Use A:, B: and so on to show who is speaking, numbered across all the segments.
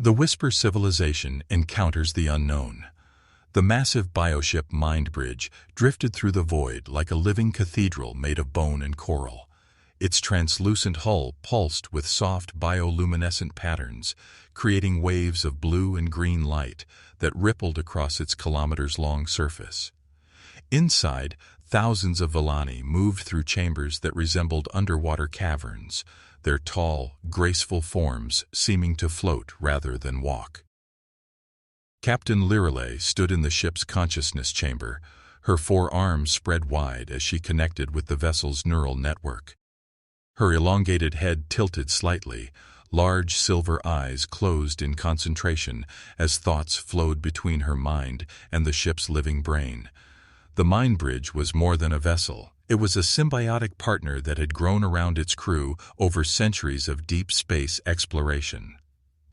A: The Whisper civilization encounters the unknown. The massive bioship Mind Bridge drifted through the void like a living cathedral made of bone and coral. Its translucent hull pulsed with soft bioluminescent patterns, creating waves of blue and green light that rippled across its kilometers-long surface. Inside, thousands of Villani moved through chambers that resembled underwater caverns, their tall, graceful forms seeming to float rather than walk. Captain Lirelei stood in the ship's consciousness chamber, her four arms spread wide as she connected with the vessel's neural network. Her elongated head tilted slightly, large silver eyes closed in concentration as thoughts flowed between her mind and the ship's living brain. The Mind Bridge was more than a vessel. It was a symbiotic partner that had grown around its crew over centuries of deep space exploration.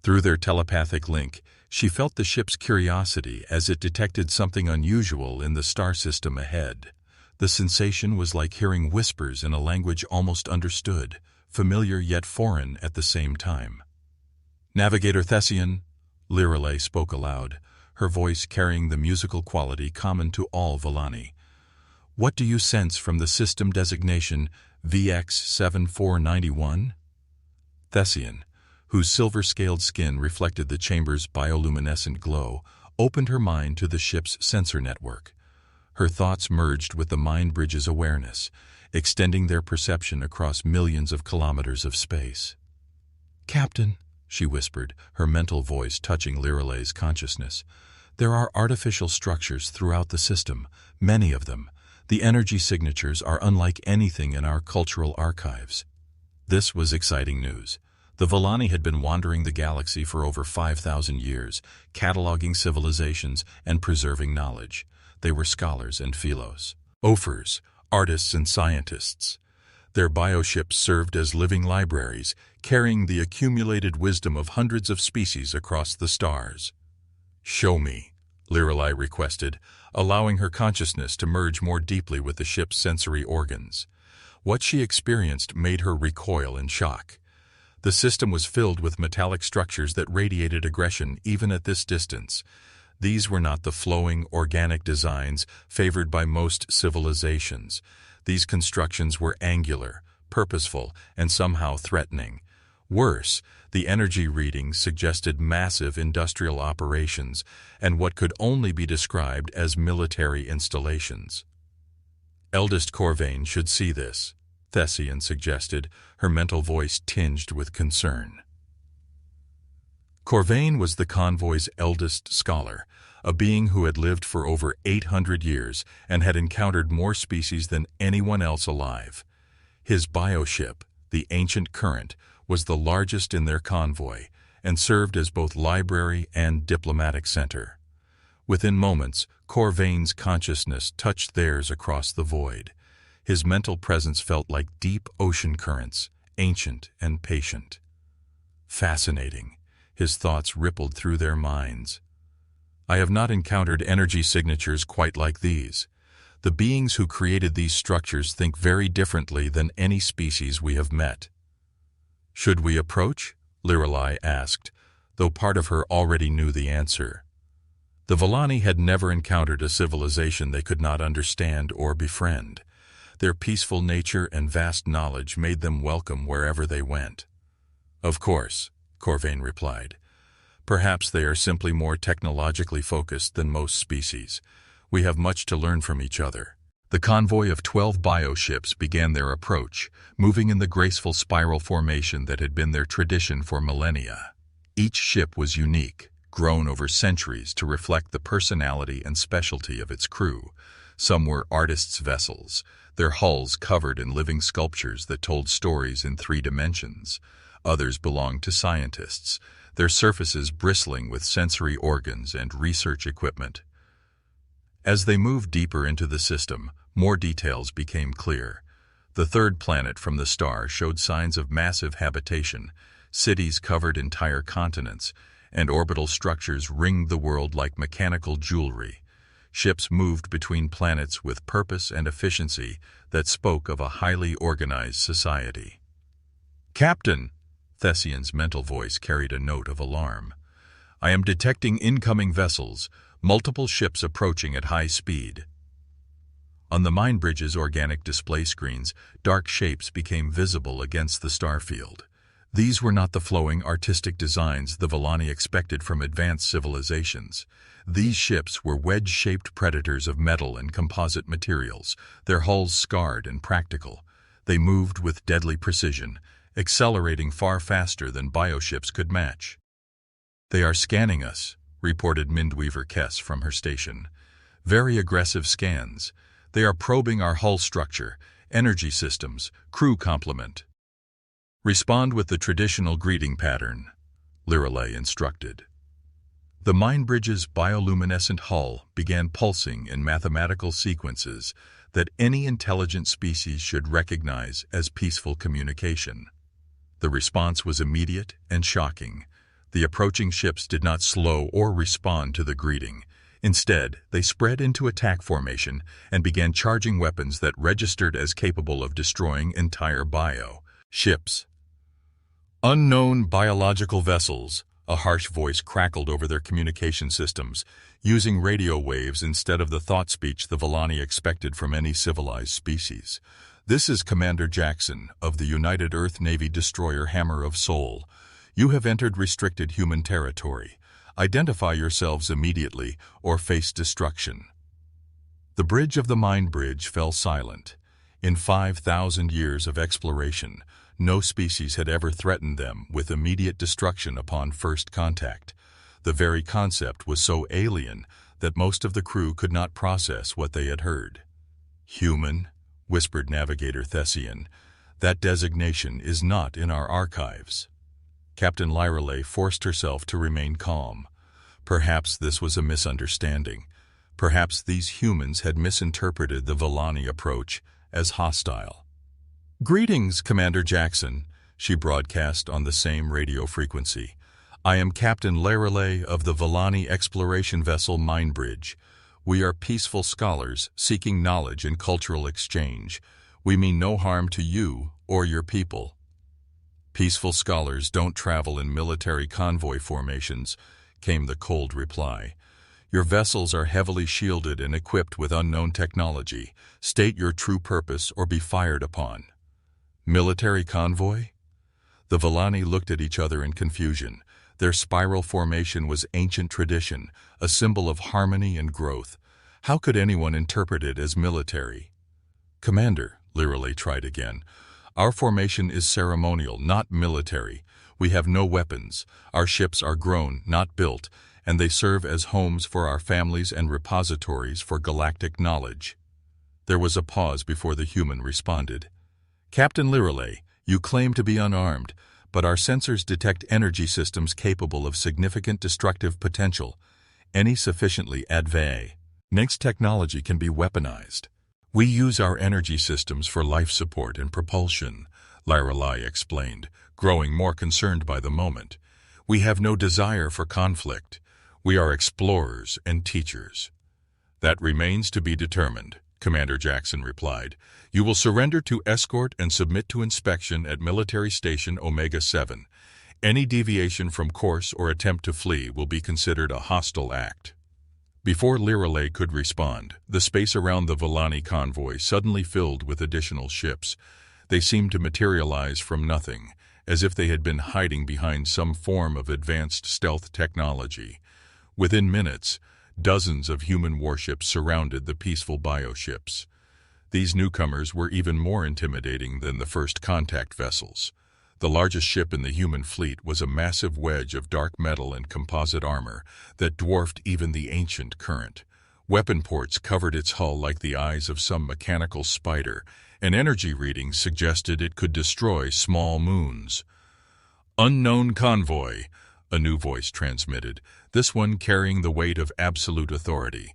A: Through their telepathic link, she felt the ship's curiosity as it detected something unusual in the star system ahead. The sensation was like hearing whispers in a language almost understood, familiar yet foreign at the same time. "Navigator Thessian," Lirelei spoke aloud, her voice carrying the musical quality common to all Villani. "What do you sense from the system designation VX7491? Thessian, whose silver-scaled skin reflected the chamber's bioluminescent glow, opened her mind to the ship's sensor network. Her thoughts merged with the Mind Bridge's awareness, extending their perception across millions of kilometers of space. "Captain," she whispered, her mental voice touching Lirelei's consciousness, "there are artificial structures throughout the system, many of them. The energy signatures are unlike anything in our cultural archives." This was exciting news. The Villani had been wandering the galaxy for over 5,000 years, cataloging civilizations and preserving knowledge. They were scholars and philos, ophers, artists and scientists. Their bioships served as living libraries, carrying the accumulated wisdom of hundreds of species across the stars. "Show me," Lirelei requested, allowing her consciousness to merge more deeply with the ship's sensory organs. What she experienced made her recoil in shock. The system was filled with metallic structures that radiated aggression even at this distance. These were not the flowing, organic designs favored by most civilizations. These constructions were angular, purposeful, and somehow threatening. Worse, the energy readings suggested massive industrial operations and what could only be described as military installations. "Eldest Corvain should see this," Thessian suggested, her mental voice tinged with concern. Corvain was the convoy's eldest scholar, a being who had lived for over 800 years and had encountered more species than anyone else alive. His bioship, the Ancient Current, was the largest in their convoy and served as both library and diplomatic center. Within moments, Corvain's consciousness touched theirs across the void. His mental presence felt like deep ocean currents, ancient and patient. Fascinating. His thoughts rippled through their minds. "I have not encountered energy signatures quite like these. The beings who created these structures think very differently than any species we have met." "Should we approach?" Lirelei asked, though part of her already knew the answer. The Villani had never encountered a civilization they could not understand or befriend. Their peaceful nature and vast knowledge made them welcome wherever they went. "Of course," Corvain replied. "Perhaps they are simply more technologically focused than most species. We have much to learn from each other." The convoy of 12 bioships began their approach, moving in the graceful spiral formation that had been their tradition for millennia. Each ship was unique, grown over centuries to reflect the personality and specialty of its crew. Some were artists' vessels, their hulls covered in living sculptures that told stories in 3 dimensions. Others belonged to scientists, their surfaces bristling with sensory organs and research equipment. As they moved deeper into the system, more details became clear. The third planet from the star showed signs of massive habitation. Cities covered entire continents, and orbital structures ringed the world like mechanical jewelry. Ships moved between planets with purpose and efficiency that spoke of a highly organized society. "Captain!" Thessian's mental voice carried a note of alarm. I am detecting incoming vessels, multiple ships approaching at high speed. On the mine bridge's organic display screens, dark shapes became visible against the starfield. These were not the flowing, artistic designs the Volani expected from advanced civilizations. These ships were wedge-shaped predators of metal and composite materials, their hulls scarred and practical. They moved with deadly precision, accelerating far faster than bioships could match. "They are scanning us," reported Mindweaver Kess from her station. "Very aggressive scans. They are probing our hull structure, energy systems, crew complement." "Respond with the traditional greeting pattern," Lirelei instructed. The mine bridge's bioluminescent hull began pulsing in mathematical sequences that any intelligent species should recognize as peaceful communication. The response was immediate and shocking. The approaching ships did not slow or respond to the greeting. Instead, they spread into attack formation and began charging weapons that registered as capable of destroying entire ships. "Unknown biological vessels," a harsh voice crackled over their communication systems, using radio waves instead of the thought speech the Volani expected from any civilized species. "This is Commander Jackson of the United Earth Navy destroyer Hammer of Soul. You have entered restricted human territory. Identify yourselves immediately or face destruction." The bridge of the mine bridge fell silent. In 5,000 years of exploration, no species had ever threatened them with immediate destruction upon first contact. The very concept was so alien that most of the crew could not process what they had heard. "Human," whispered Navigator Thessian, "that designation is not in our archives." Captain Lirelei forced herself to remain calm. Perhaps this was a misunderstanding. Perhaps these humans had misinterpreted the Volani approach as hostile. "Greetings, Commander Jackson," she broadcast on the same radio frequency. "I am Captain Lirelei of the Volani exploration vessel Minebridge. We are peaceful scholars seeking knowledge and cultural exchange. We mean no harm to you or your people." "Peaceful scholars don't travel in military convoy formations," came the cold reply. "Your vessels are heavily shielded and equipped with unknown technology. State your true purpose or be fired upon." "Military convoy?" The Volani looked at each other in confusion. Their spiral formation was ancient tradition, a symbol of harmony and growth. How could anyone interpret it as military? "Commander," Lirelei tried again, "our formation is ceremonial, not military. We have no weapons. Our ships are grown, not built, and they serve as homes for our families and repositories for galactic knowledge." There was a pause before the human responded. "Captain Lirelei, you claim to be unarmed, but our sensors detect energy systems capable of significant destructive potential. Any sufficiently advanced technology can be weaponized. We use our energy systems for life support and propulsion," Lirelei explained, growing more concerned by the moment. "We have no desire for conflict. We are explorers and teachers." "That remains to be determined," Commander Jackson replied. "You will surrender to escort and submit to inspection at Military Station Omega-7. Any deviation from course or attempt to flee will be considered a hostile act." Before Lirelei could respond, the space around the Volani convoy suddenly filled with additional ships. They seemed to materialize from nothing, as if they had been hiding behind some form of advanced stealth technology. Within minutes, dozens of human warships surrounded the peaceful bioships. These newcomers were even more intimidating than the first contact vessels. The largest ship in the human fleet was a massive wedge of dark metal and composite armor that dwarfed even the ancient current. Weapon ports covered its hull like the eyes of some mechanical spider, and energy readings suggested it could destroy small moons. "Unknown convoy," a new voice transmitted, this one carrying the weight of absolute authority.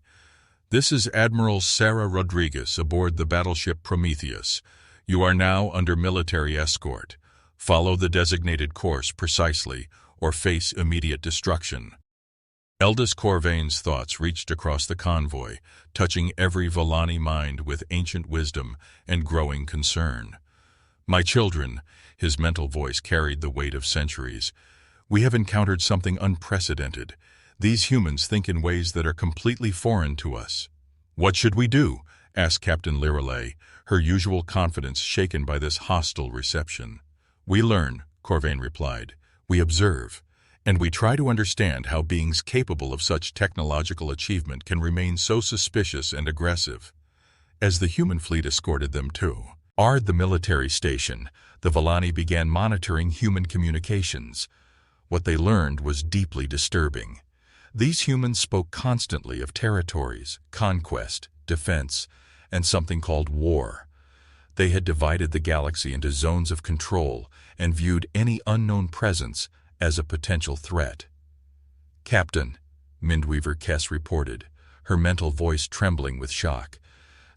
A: "This is Admiral Sarah Rodriguez aboard the battleship Prometheus. You are now under military escort. Follow the designated course precisely, or face immediate destruction." Eldest Corvain's thoughts reached across the convoy, touching every Volani mind with ancient wisdom and growing concern. "My children," his mental voice carried the weight of centuries, We have encountered something unprecedented. These humans think in ways that are completely foreign to us. What should we do? Asked Captain Lirelay, her usual confidence shaken by this hostile reception. We learn, Corvain replied. We observe. And we try to understand how beings capable of such technological achievement can remain so suspicious and aggressive. As the human fleet escorted them to the military station, the Vallani began monitoring human communications. What they learned was deeply disturbing. These humans spoke constantly of territories, conquest, defense, and something called war. They had divided the galaxy into zones of control and viewed any unknown presence as a potential threat. Captain, Mindweaver Kess reported, her mental voice trembling with shock.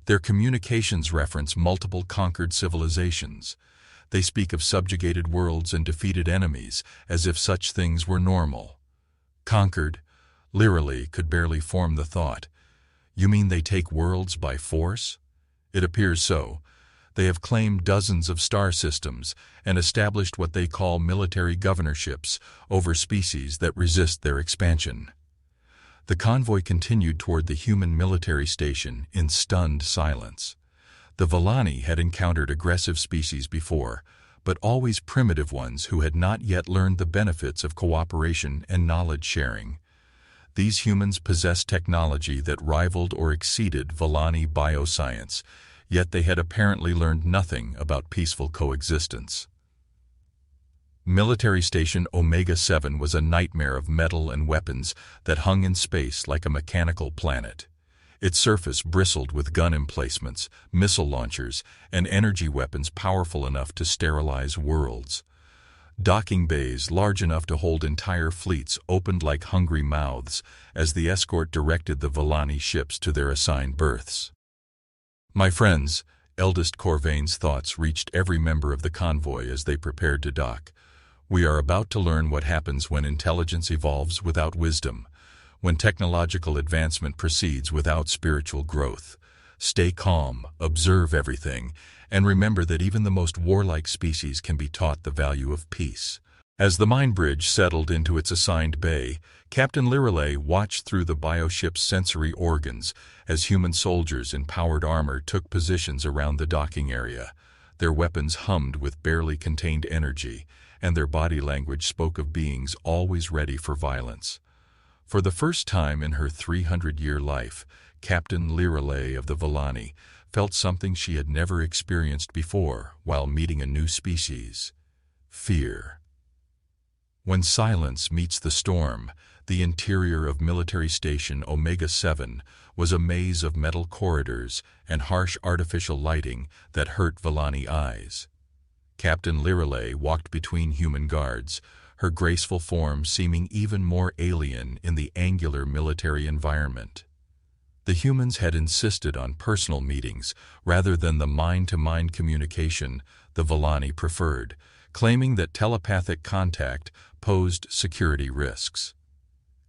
A: Their communications reference multiple conquered civilizations. They speak of subjugated worlds and defeated enemies as if such things were normal. Conquered? Lirelay could barely form the thought. You mean they take worlds by force? It appears so. They have claimed dozens of star systems and established what they call military governorships over species that resist their expansion. The convoy continued toward the human military station in stunned silence. The Vallani had encountered aggressive species before, but always primitive ones who had not yet learned the benefits of cooperation and knowledge sharing. These humans possessed technology that rivaled or exceeded Vallani bioscience, yet they had apparently learned nothing about peaceful coexistence. Military Station Omega-7 was a nightmare of metal and weapons that hung in space like a mechanical planet. Its surface bristled with gun emplacements, missile launchers, and energy weapons powerful enough to sterilize worlds. Docking bays large enough to hold entire fleets opened like hungry mouths as the escort directed the Vallani ships to their assigned berths. My friends, eldest Corvain's thoughts reached every member of the convoy as they prepared to dock. We are about to learn what happens when intelligence evolves without wisdom, when technological advancement proceeds without spiritual growth. Stay calm, observe everything, and remember that even the most warlike species can be taught the value of peace. As the mine bridge settled into its assigned bay, Captain Lirelay watched through the bioship's sensory organs as human soldiers in powered armor took positions around the docking area. Their weapons hummed with barely contained energy, and their body language spoke of beings always ready for violence. For the first time in her 300-year life, Captain Lirelay of the Vallani felt something she had never experienced before while meeting a new species: fear. When silence meets the storm, the interior of Military Station Omega-7 was a maze of metal corridors and harsh artificial lighting that hurt Vallani eyes. Captain Lirelay walked between human guards, her graceful form seeming even more alien in the angular military environment. The humans had insisted on personal meetings rather than the mind-to-mind communication the Vallani preferred, claiming that telepathic contact posed security risks.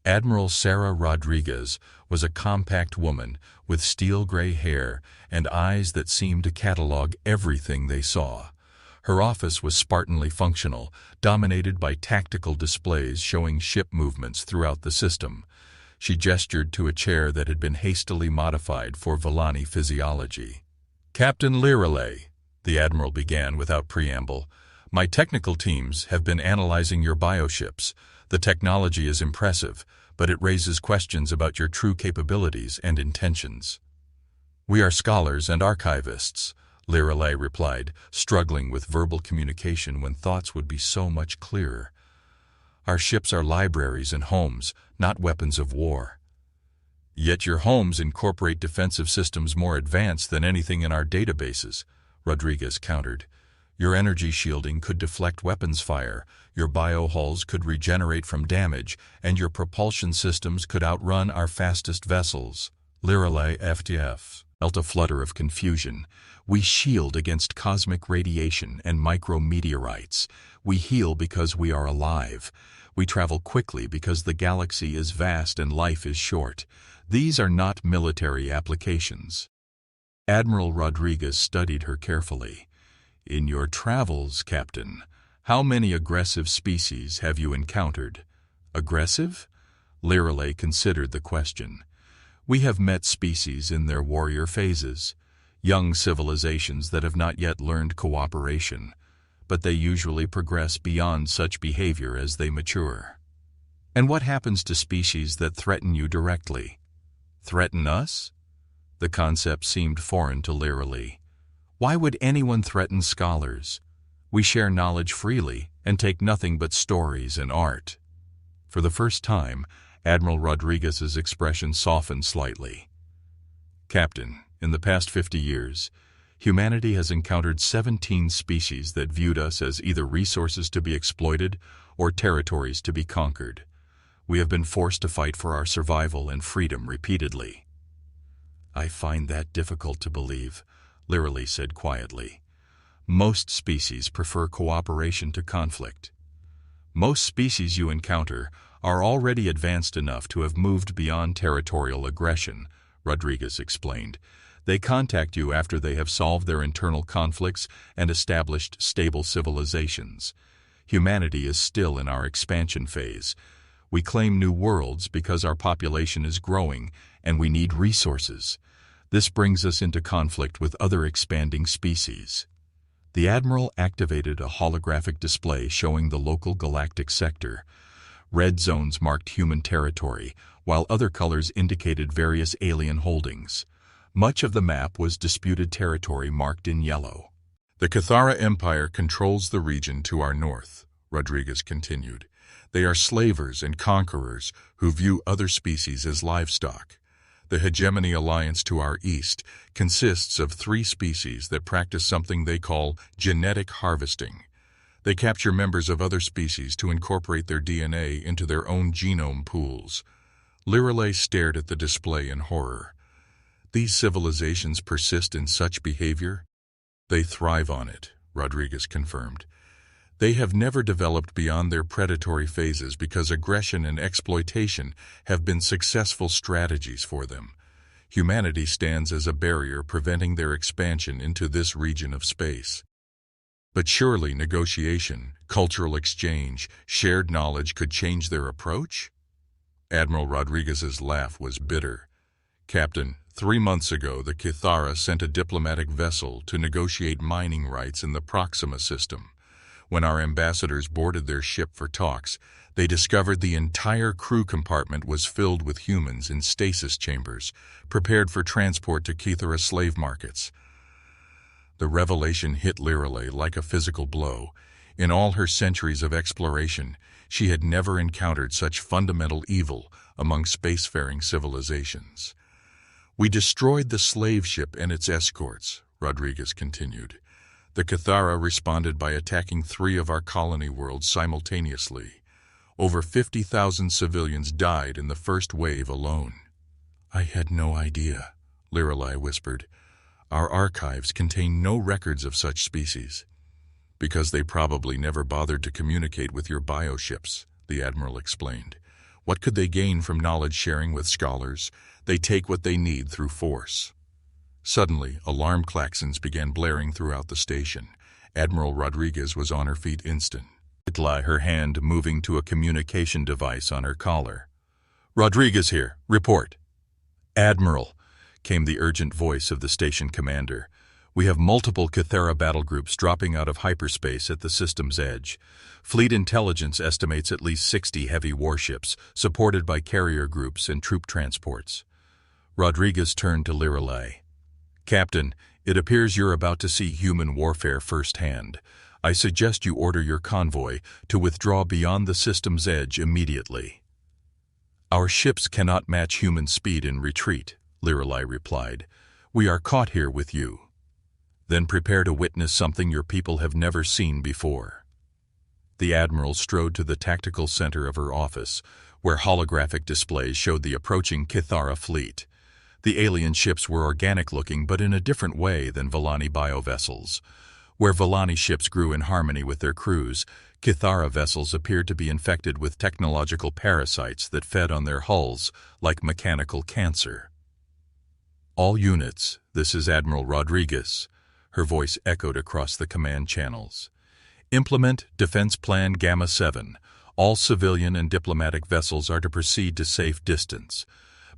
A: Admiral Sarah Rodriguez was a compact woman with steel-gray hair and eyes that seemed to catalog everything they saw. Her office was Spartanly functional, dominated by tactical displays showing ship movements throughout the system. She gestured to a chair that had been hastily modified for Vallani physiology. Captain Lirelay, the Admiral began without preamble, my technical teams have been analyzing your bioships. The technology is impressive, but it raises questions about your true capabilities and intentions. We are scholars and archivists, Lirelay replied, struggling with verbal communication when thoughts would be so much clearer. Our ships are libraries and homes, not weapons of war. Yet your homes incorporate defensive systems more advanced than anything in our databases, Rodriguez countered. Your energy shielding could deflect weapons fire, your biohulls could regenerate from damage, and your propulsion systems could outrun our fastest vessels. Lirelay FTF felt a flutter of confusion. We shield against cosmic radiation and micrometeorites. We heal because we are alive. We travel quickly because the galaxy is vast and life is short. These are not military applications. Admiral Rodriguez studied her carefully. In your travels, Captain, How many aggressive species have you encountered? Aggressive? Lireley considered the question. We have met species in their warrior phases, young civilizations that have not yet learned cooperation, but they usually progress beyond such behavior as they mature. And what happens to species that threaten you directly? Threaten us? The concept seemed foreign to Lireley. Why would anyone threaten scholars? We share knowledge freely and take nothing but stories and art. For the first time, Admiral Rodriguez's expression softened slightly. Captain, in the past 50 years, humanity has encountered 17 species that viewed us as either resources to be exploited or territories to be conquered. We have been forced to fight for our survival and freedom repeatedly. I find that difficult to believe, Lireley said quietly. Most species prefer cooperation to conflict. Most species you encounter are already advanced enough to have moved beyond territorial aggression, Rodriguez explained. They contact you after they have solved their internal conflicts and established stable civilizations. Humanity is still in our expansion phase. We claim new worlds because our population is growing and we need resources. This brings us into conflict with other expanding species. The Admiral activated a holographic display showing the local galactic sector. Red zones marked human territory, while other colors indicated various alien holdings. Much of the map was disputed territory marked in yellow. The Cathara Empire controls the region to our north, Rodriguez continued. They are slavers and conquerors who view other species as livestock. The Hegemony Alliance to our east consists of 3 species that practice something they call genetic harvesting. They capture members of other species to incorporate their DNA into their own genome pools. Lireley stared at the display in horror. These civilizations persist in such behavior? They thrive on it, Rodriguez confirmed. They have never developed beyond their predatory phases because aggression and exploitation have been successful strategies for them. Humanity stands as a barrier preventing their expansion into this region of space. But surely negotiation, cultural exchange, shared knowledge could change their approach? Admiral Rodriguez's laugh was bitter. Captain, 3 months ago the Cathara sent a diplomatic vessel to negotiate mining rights in the Proxima system. When our ambassadors boarded their ship for talks, they discovered the entire crew compartment was filled with humans in stasis chambers, prepared for transport to Cathara slave markets. The revelation hit Lireley like a physical blow. In all her centuries of exploration, she had never encountered such fundamental evil among spacefaring civilizations. We destroyed the slave ship and its escorts, Rodriguez continued. The Cathara responded by attacking 3 of our colony worlds simultaneously. Over 50,000 civilians died in the first wave alone. I had no idea, Lireley whispered. Our archives contain no records of such species. Because they probably never bothered to communicate with your bioships, the Admiral explained. What could they gain from knowledge sharing with scholars? They take what they need through force. Suddenly, alarm klaxons began blaring throughout the station. Admiral Rodriguez was on her feet instantly, her hand moving to a communication device on her collar. Rodriguez here. Report. Admiral, came the urgent voice of the station commander. We have multiple Cathara battle groups dropping out of hyperspace at the system's edge. Fleet intelligence estimates at least 60 heavy warships, supported by carrier groups and troop transports. Rodriguez turned to Lireley. Captain, it appears you're about to see human warfare firsthand. I suggest you order your convoy to withdraw beyond the system's edge immediately. Our ships cannot match human speed in retreat, Lireley replied. We are caught here with you. Then prepare to witness something your people have never seen before. The Admiral strode to the tactical center of her office, where holographic displays showed the approaching Cathara fleet. The alien ships were organic-looking, but in a different way than Vellani biovessels. Where Vellani ships grew in harmony with their crews, Cathara vessels appeared to be infected with technological parasites that fed on their hulls like mechanical cancer. All units, this is Admiral Rodriguez. Her voice echoed across the command channels. Implement Defense Plan Gamma 7. All civilian and diplomatic vessels are to proceed to safe distance.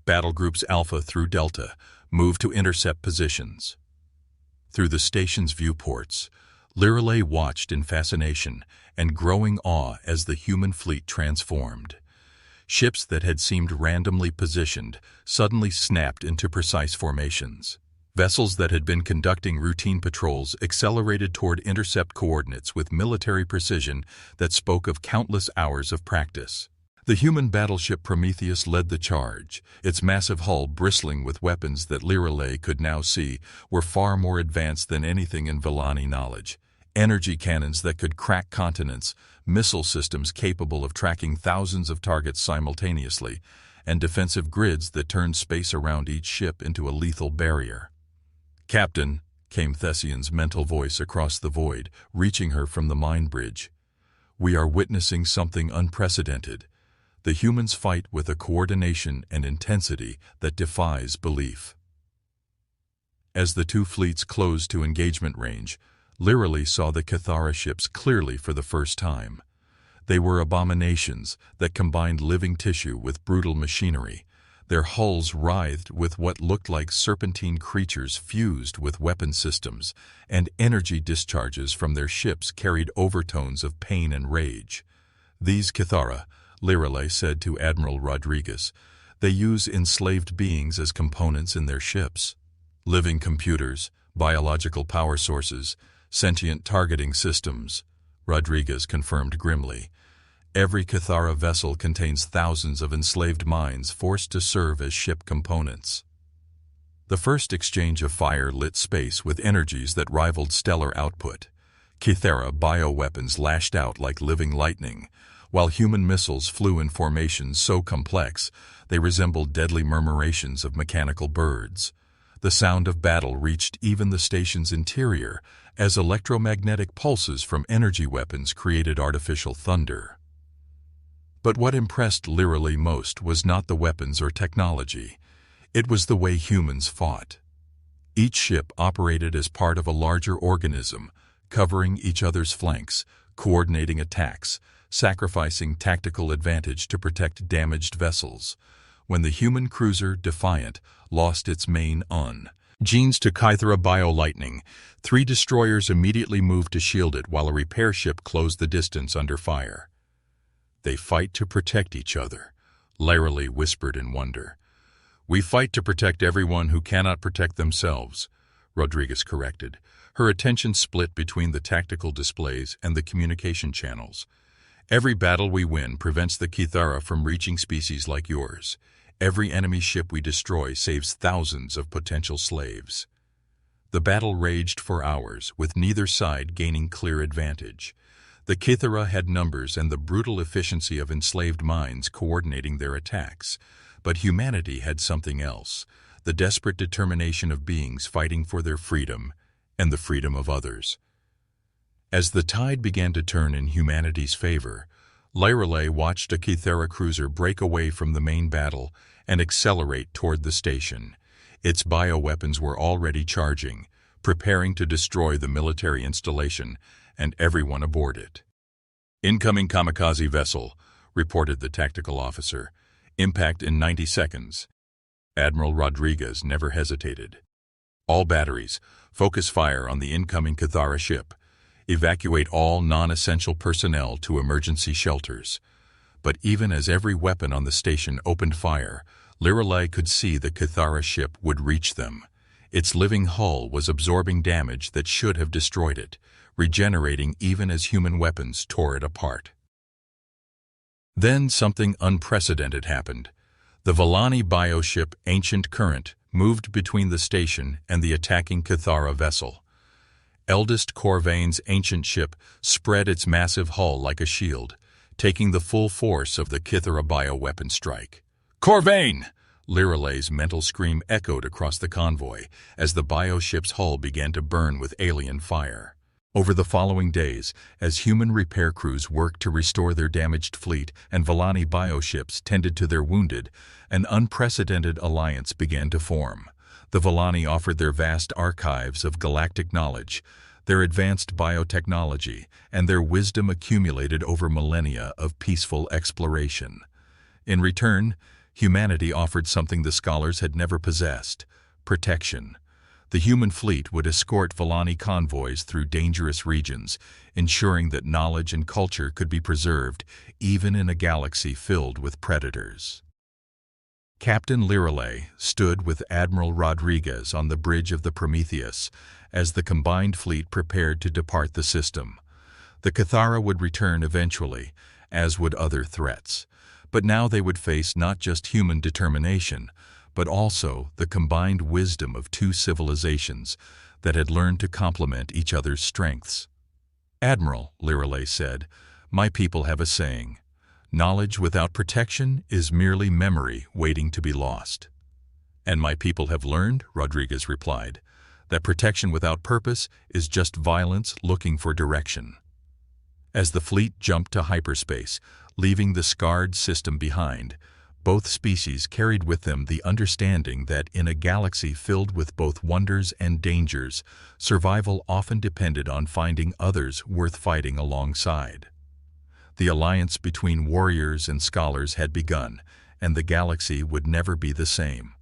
A: Battle Groups Alpha through Delta move to intercept positions. Through the station's viewports, Lirelei watched in fascination and growing awe as the human fleet transformed. Ships that had seemed randomly positioned suddenly snapped into precise formations. Vessels that had been conducting routine patrols accelerated toward intercept coordinates with military precision that spoke of countless hours of practice. The human battleship Prometheus led the charge, its massive hull bristling with weapons that Lirelei could now see were far more advanced than anything in Villani knowledge. Energy cannons that could crack continents, missile systems capable of tracking thousands of targets simultaneously, and defensive grids that turned space around each ship into a lethal barrier. "Captain," came Thessian's mental voice across the void, reaching her from the mind bridge. "We are witnessing something unprecedented. The humans fight with a coordination and intensity that defies belief." As the two fleets closed to engagement range, Lirelei saw the Cathara ships clearly for the first time. They were abominations that combined living tissue with brutal machinery. Their hulls writhed with what looked like serpentine creatures fused with weapon systems, and energy discharges from their ships carried overtones of pain and rage. "These Cathara," Lirelei said to Admiral Rodriguez, "they use enslaved beings as components in their ships. Living computers, biological power sources, sentient targeting systems," Rodriguez confirmed grimly. "Every Cathara vessel contains thousands of enslaved minds forced to serve as ship components." The first exchange of fire lit space with energies that rivaled stellar output. Cathara bioweapons lashed out like living lightning, while human missiles flew in formations so complex they resembled deadly murmurations of mechanical birds. The sound of battle reached even the station's interior as electromagnetic pulses from energy weapons created artificial thunder. But what impressed Lirelei most was not the weapons or technology. It was the way humans fought. Each ship operated as part of a larger organism, covering each other's flanks, coordinating attacks, sacrificing tactical advantage to protect damaged vessels. When the human cruiser, Defiant, lost its main genes to Cathara bio-lightning, 3 destroyers immediately moved to shield it while a repair ship closed the distance under fire. "They fight to protect each other," Lirelei whispered in wonder. "We fight to protect everyone who cannot protect themselves," Rodriguez corrected. Her attention split between the tactical displays and the communication channels. "Every battle we win prevents the Cathara from reaching species like yours. Every enemy ship we destroy saves thousands of potential slaves." The battle raged for hours, with neither side gaining clear advantage. The Cathara had numbers and the brutal efficiency of enslaved minds coordinating their attacks. But humanity had something else, the desperate determination of beings fighting for their freedom and the freedom of others. As the tide began to turn in humanity's favor, Lirelei watched a Cathara cruiser break away from the main battle and accelerate toward the station. Its bioweapons were already charging, preparing to destroy the military installation and everyone aboard it. "Incoming kamikaze vessel," reported the tactical officer. "Impact in 90 seconds. Admiral Rodriguez never hesitated. "All batteries, focus fire on the incoming Cathara ship. Evacuate all non-essential personnel to emergency shelters." But even as every weapon on the station opened fire, Lirelei could see the Cathara ship would reach them. Its living hull was absorbing damage that should have destroyed it, regenerating even as human weapons tore it apart. Then something unprecedented happened. The Villani bioship Ancient Current moved between the station and the attacking Cathara vessel. Eldest Corvain's ancient ship spread its massive hull like a shield, taking the full force of the Cathara bioweapon strike. "Corvain!" Lirelei's mental scream echoed across the convoy as the bioship's hull began to burn with alien fire. Over the following days, as human repair crews worked to restore their damaged fleet and Villani bioships tended to their wounded, an unprecedented alliance began to form. The Villani offered their vast archives of galactic knowledge. their advanced biotechnology, and their wisdom accumulated over millennia of peaceful exploration. In return, humanity offered something the scholars had never possessed: protection. The human fleet would escort Volani convoys through dangerous regions, ensuring that knowledge and culture could be preserved even in a galaxy filled with predators. Captain Lireley stood with Admiral Rodriguez on the bridge of the Prometheus as the combined fleet prepared to depart the system. The Cathara would return eventually, as would other threats. But now they would face not just human determination, but also the combined wisdom of two civilizations that had learned to complement each other's strengths. "Admiral," Lireley said, "my people have a saying. Knowledge without protection is merely memory waiting to be lost." "And my people have learned," Rodriguez replied, "that protection without purpose is just violence looking for direction." As the fleet jumped to hyperspace, leaving the scarred system behind, both species carried with them the understanding that in a galaxy filled with both wonders and dangers, survival often depended on finding others worth fighting alongside. The alliance between warriors and scholars had begun, and the galaxy would never be the same.